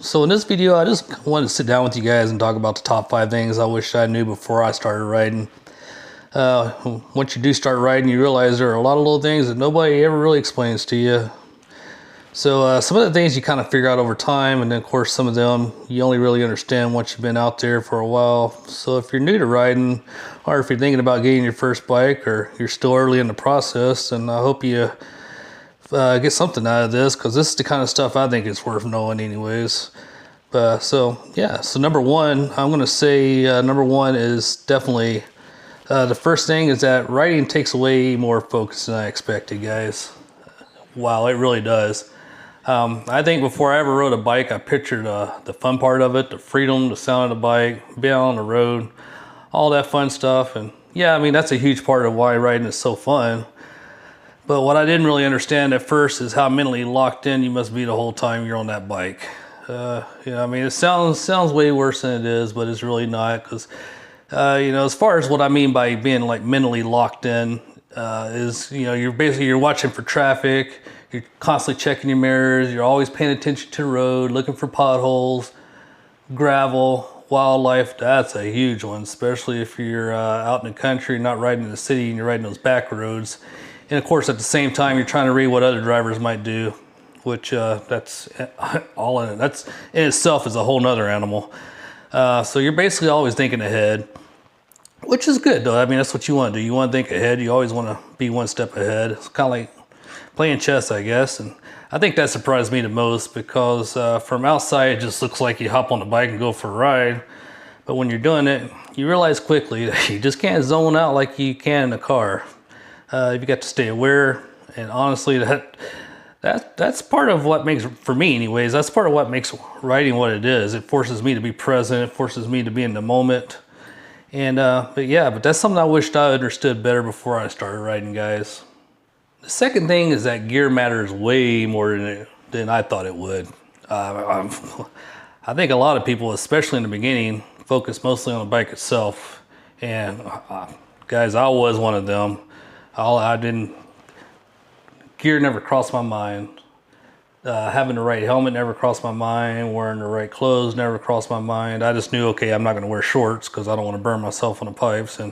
So in this video, I just wanted to sit down with you guys and talk about the top 5 things I wish I knew before I started riding. Once you do start riding, you realize there are a lot of little things that nobody ever really explains to you. So some of the things you kind of figure out over time, and then of course some of them you only really understand once you've been out there for a while. So if you're new to riding, or if you're thinking about getting your first bike, or you're still early in the process, and I hope you get something out of this, because this is the kind of stuff I think is worth knowing anyways. So number one, I'm going to say number one is definitely the first thing is that riding takes way more focus than I expected, guys. Wow, it really does. I think before I ever rode a bike, I pictured the fun part of it, the freedom, the sound of the bike, being on the road, all that fun stuff. And yeah, I mean, that's a huge part of why riding is so fun. But what I didn't really understand at first is how mentally locked in you must be the whole time you're on that bike. I mean, it sounds way worse than it is, but it's really not. Because as far as what I mean by being like mentally locked in, is you're watching for traffic, you're constantly checking your mirrors, you're always paying attention to the road, looking for potholes, gravel, wildlife. That's a huge one, especially if you're out in the country, not riding in the city, and you're riding those back roads. And of course, at the same time, you're trying to read what other drivers might do, which that's all in it. That's in itself is a whole nother animal. So you're basically always thinking ahead, which is good though. I mean, that's what you want to do. You want to think ahead. You always want to be one step ahead. It's kind of like playing chess, I guess. And I think that surprised me the most, because from outside, it just looks like you hop on the bike and go for a ride. But when you're doing it, you realize quickly that you just can't zone out like you can in a car. You got to stay aware, and honestly, that's part of what makes, for me anyways, that's part of what makes riding what it is. It forces me to be present. It forces me to be in the moment. And but that's something I wished I understood better before I started riding, guys. The second thing is that gear matters way more than I thought it would. I think a lot of people, especially in the beginning, focus mostly on the bike itself. And guys, I was one of them. Gear never crossed my mind. Having the right helmet never crossed my mind. Wearing the right clothes never crossed my mind. I just knew, okay, I'm not going to wear shorts because I don't want to burn myself on the pipes. And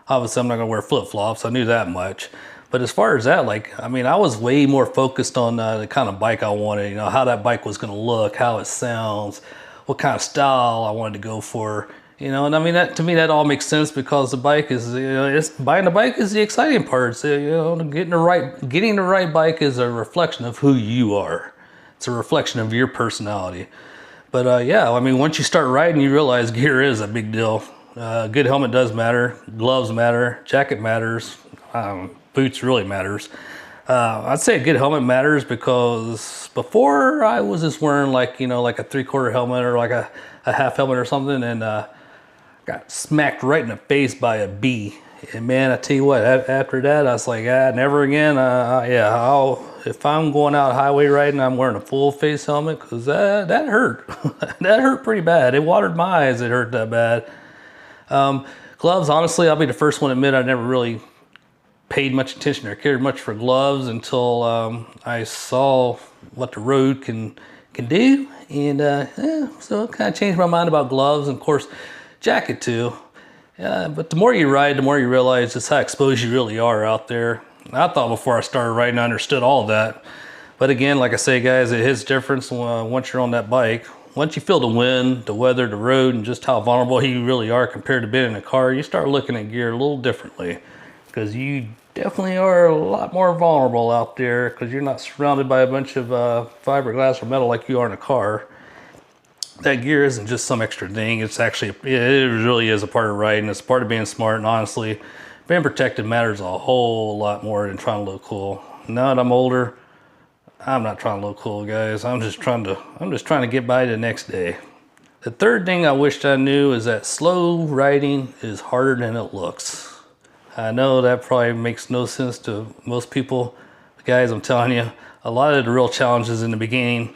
obviously I'm not going to wear flip-flops. I knew that much. But as far as that, I was way more focused on the kind of bike I wanted, how that bike was going to look, how it sounds, what kind of style I wanted to go for. And I mean, to me, that all makes sense, because the bike is, buying the bike is the exciting part. So, getting the right bike is a reflection of who you are. It's a reflection of your personality. But I mean, once you start riding, you realize gear is a big deal. Good helmet does matter. Gloves matter. Jacket matters. Boots really matters. I'd say a good helmet matters, because before I was just wearing like a 3/4 helmet, or like a half helmet or something, and got smacked right in the face by a bee. And man, I tell you what, after that, I was like, never again. If I'm going out highway riding, I'm wearing a full face helmet, because that hurt. That hurt pretty bad. It watered my eyes. It hurt that bad. Gloves, honestly, I'll be the first one to admit I never really paid much attention or cared much for gloves until I saw what the road can do. And so it kind of changed my mind about gloves, and of course, jacket too. But the more you ride, the more you realize just how exposed you really are out there. I thought before I started riding I understood all of that, but again, like I say, guys, it hits difference once you're on that bike. Once you feel the wind, the weather, the road, and just how vulnerable you really are compared to being in a car, you start looking at gear a little differently, because you definitely are a lot more vulnerable out there, because you're not surrounded by a bunch of fiberglass or metal like you are in a car. That gear isn't just some extra thing. It's actually, it really is a part of riding. It's part of being smart. And honestly, being protected matters a whole lot more than trying to look cool. Now that I'm older, I'm not trying to look cool, guys. I'm just trying to get by the next day. The third thing I wished I knew is that slow riding is harder than it looks. I know that probably makes no sense to most people. But guys, I'm telling you, a lot of the real challenges in the beginning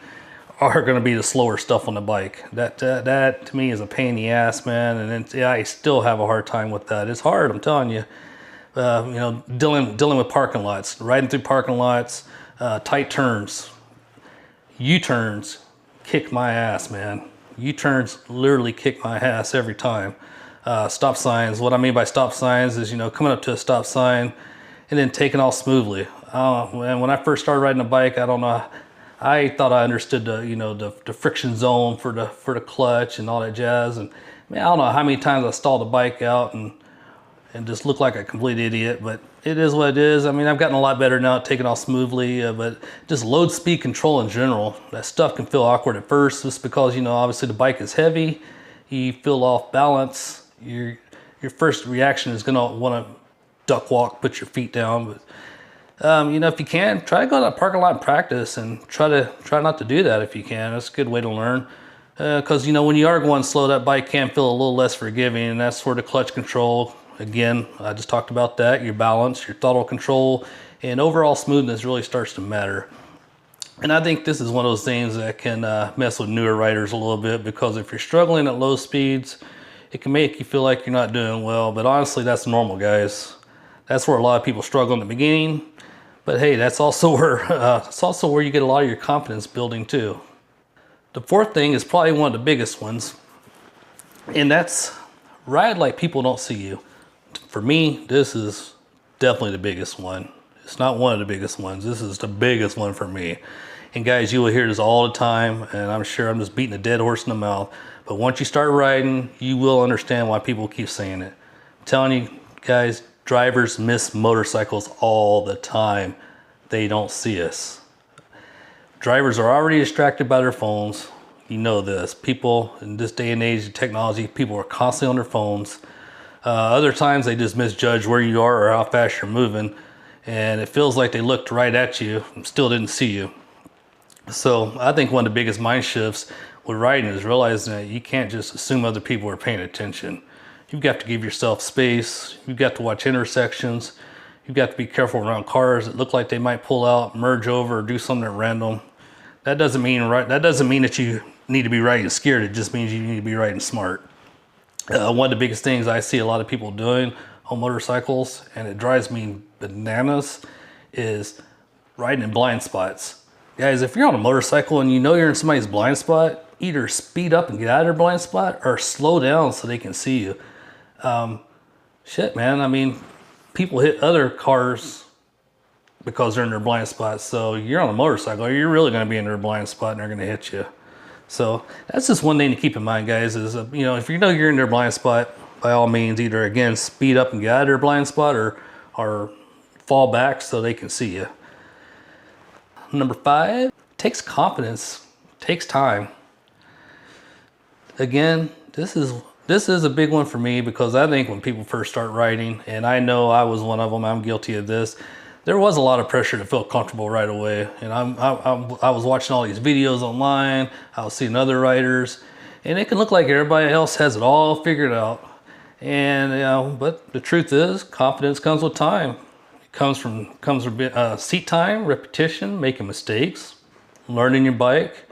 are going to be the slower stuff on the bike. That to me is a pain in the ass, man. And I still have a hard time with that. It's hard, I'm telling you. Dealing with parking lots, riding through parking lots, tight turns, U-turns, kick my ass, man. U-turns literally kick my ass every time. Stop signs, what I mean by stop signs is, you know, coming up to a stop sign and then taking off smoothly. When I first started riding a bike, I don't know, I thought I understood the, you know, the friction zone for the clutch and all that jazz. And man, I don't know how many times I stalled the bike out and just looked like a complete idiot, but it is what it is. I mean, I've gotten a lot better now at taking off smoothly, but just load speed control in general, that stuff can feel awkward at first just because, you know, obviously the bike is heavy, you feel off balance. Your first reaction is gonna wanna duck walk, put your feet down, but you know, if you can, try to go to the parking lot and practice, and try not to do that if you can. That's a good way to learn. Because you know, when you are going slow, that bike can feel a little less forgiving, and that's where the clutch control, again, I just talked about that, your balance, your throttle control, and overall smoothness really starts to matter. And I think this is one of those things that can mess with newer riders a little bit, because if you're struggling at low speeds, it can make you feel like you're not doing well, but honestly, that's normal, guys. That's where a lot of people struggle in the beginning, but hey, that's also where you get a lot of your confidence building too. The fourth thing is probably one of the biggest ones, and that's ride like people don't see you. For me, this is definitely the biggest one. It's not one of the biggest ones. This is the biggest one for me. And guys, you will hear this all the time, and I'm sure I'm just beating a dead horse in the mouth. But once you start riding, you will understand why people keep saying it. I'm telling you guys, drivers miss motorcycles all the time. They don't see us. Drivers are already distracted by their phones. You know this. People in this day and age of technology, people are constantly on their phones. Other times they just misjudge where you are or how fast you're moving, and it feels like they looked right at you and still didn't see you. So I think one of the biggest mind shifts with riding is realizing that you can't just assume other people are paying attention. You've got to give yourself space. You've got to watch intersections. You've got to be careful around cars that look like they might pull out, merge over, or do something at random. That doesn't mean that you need to be riding scared. It just means you need to be riding smart. One of the biggest things I see a lot of people doing on motorcycles, and it drives me bananas, is riding in blind spots. Guys, if you're on a motorcycle and you know you're in somebody's blind spot, either speed up and get out of their blind spot or slow down so they can see you. Shit, man, I mean, people hit other cars because they're in their blind spot. So you're on a motorcycle, you're really gonna be in their blind spot and they're gonna hit you. So that's just one thing to keep in mind, guys, is, you know, if you know you're in their blind spot, by all means, either again, speed up and get out of their blind spot or fall back so they can see you. Number 5, takes confidence, takes time. Again, this is a big one for me, because I think when people first start riding, and I know I was one of them, I'm guilty of this, there was a lot of pressure to feel comfortable right away. And I was watching all these videos online, I was seeing other riders, and it can look like everybody else has it all figured out. And you know, but the truth is, confidence comes with time. It comes from seat time, repetition, making mistakes, learning your bike,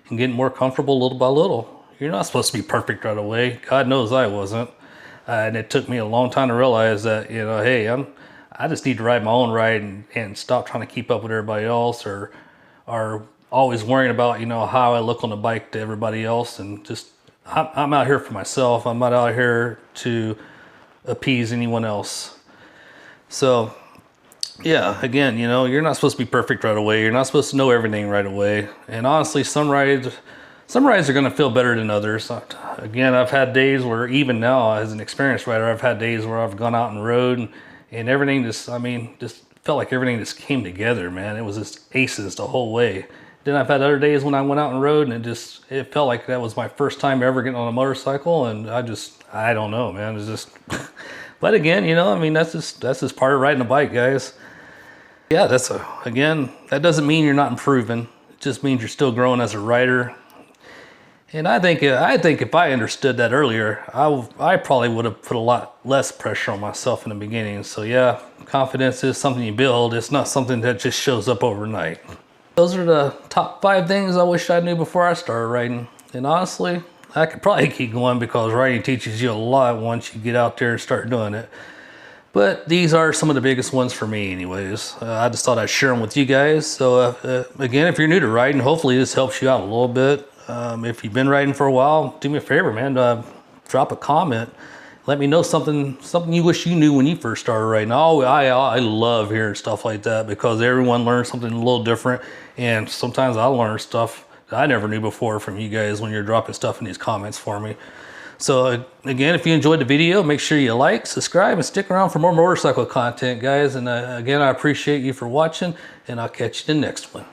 and getting more comfortable little by little. You're not supposed to be perfect right away. God knows I wasn't. And it took me a long time to realize that, you know, hey, I just need to ride my own ride and stop trying to keep up with everybody else, or always worrying about, you know, how I look on the bike to everybody else. And just, I'm out here for myself. I'm not out here to appease anyone else. So yeah, again, you know, you're not supposed to be perfect right away. You're not supposed to know everything right away. And honestly, some rides are going to feel better than others. Again, I've had days where, even now as an experienced rider, I've had days where I've gone out on the road and everything just felt like everything just came together, man. It was just aces the whole way. Then I've had other days when I went out on the road and it felt like that was my first time ever getting on a motorcycle, and I don't know, man. It's just, but again, you know, I mean, that's just part of riding a bike, guys. Yeah, again, that doesn't mean you're not improving. It just means you're still growing as a rider. And I think if I understood that earlier, I probably would have put a lot less pressure on myself in the beginning. So yeah, confidence is something you build. It's not something that just shows up overnight. Those are the top 5 things I wish I knew before I started riding. And honestly, I could probably keep going, because riding teaches you a lot once you get out there and start doing it. But these are some of the biggest ones for me anyways. I just thought I'd share them with you guys. So again, if you're new to riding, hopefully this helps you out a little bit. If you've been riding for a while, do me a favor, man. Drop a comment. Let me know something you wish you knew when you first started riding. Oh, I love hearing stuff like that because everyone learns something a little different. And sometimes I learn stuff that I never knew before from you guys when you're dropping stuff in these comments for me. So again, if you enjoyed the video, make sure you like, subscribe, and stick around for more motorcycle content, guys. And again, I appreciate you for watching, and I'll catch you in the next one.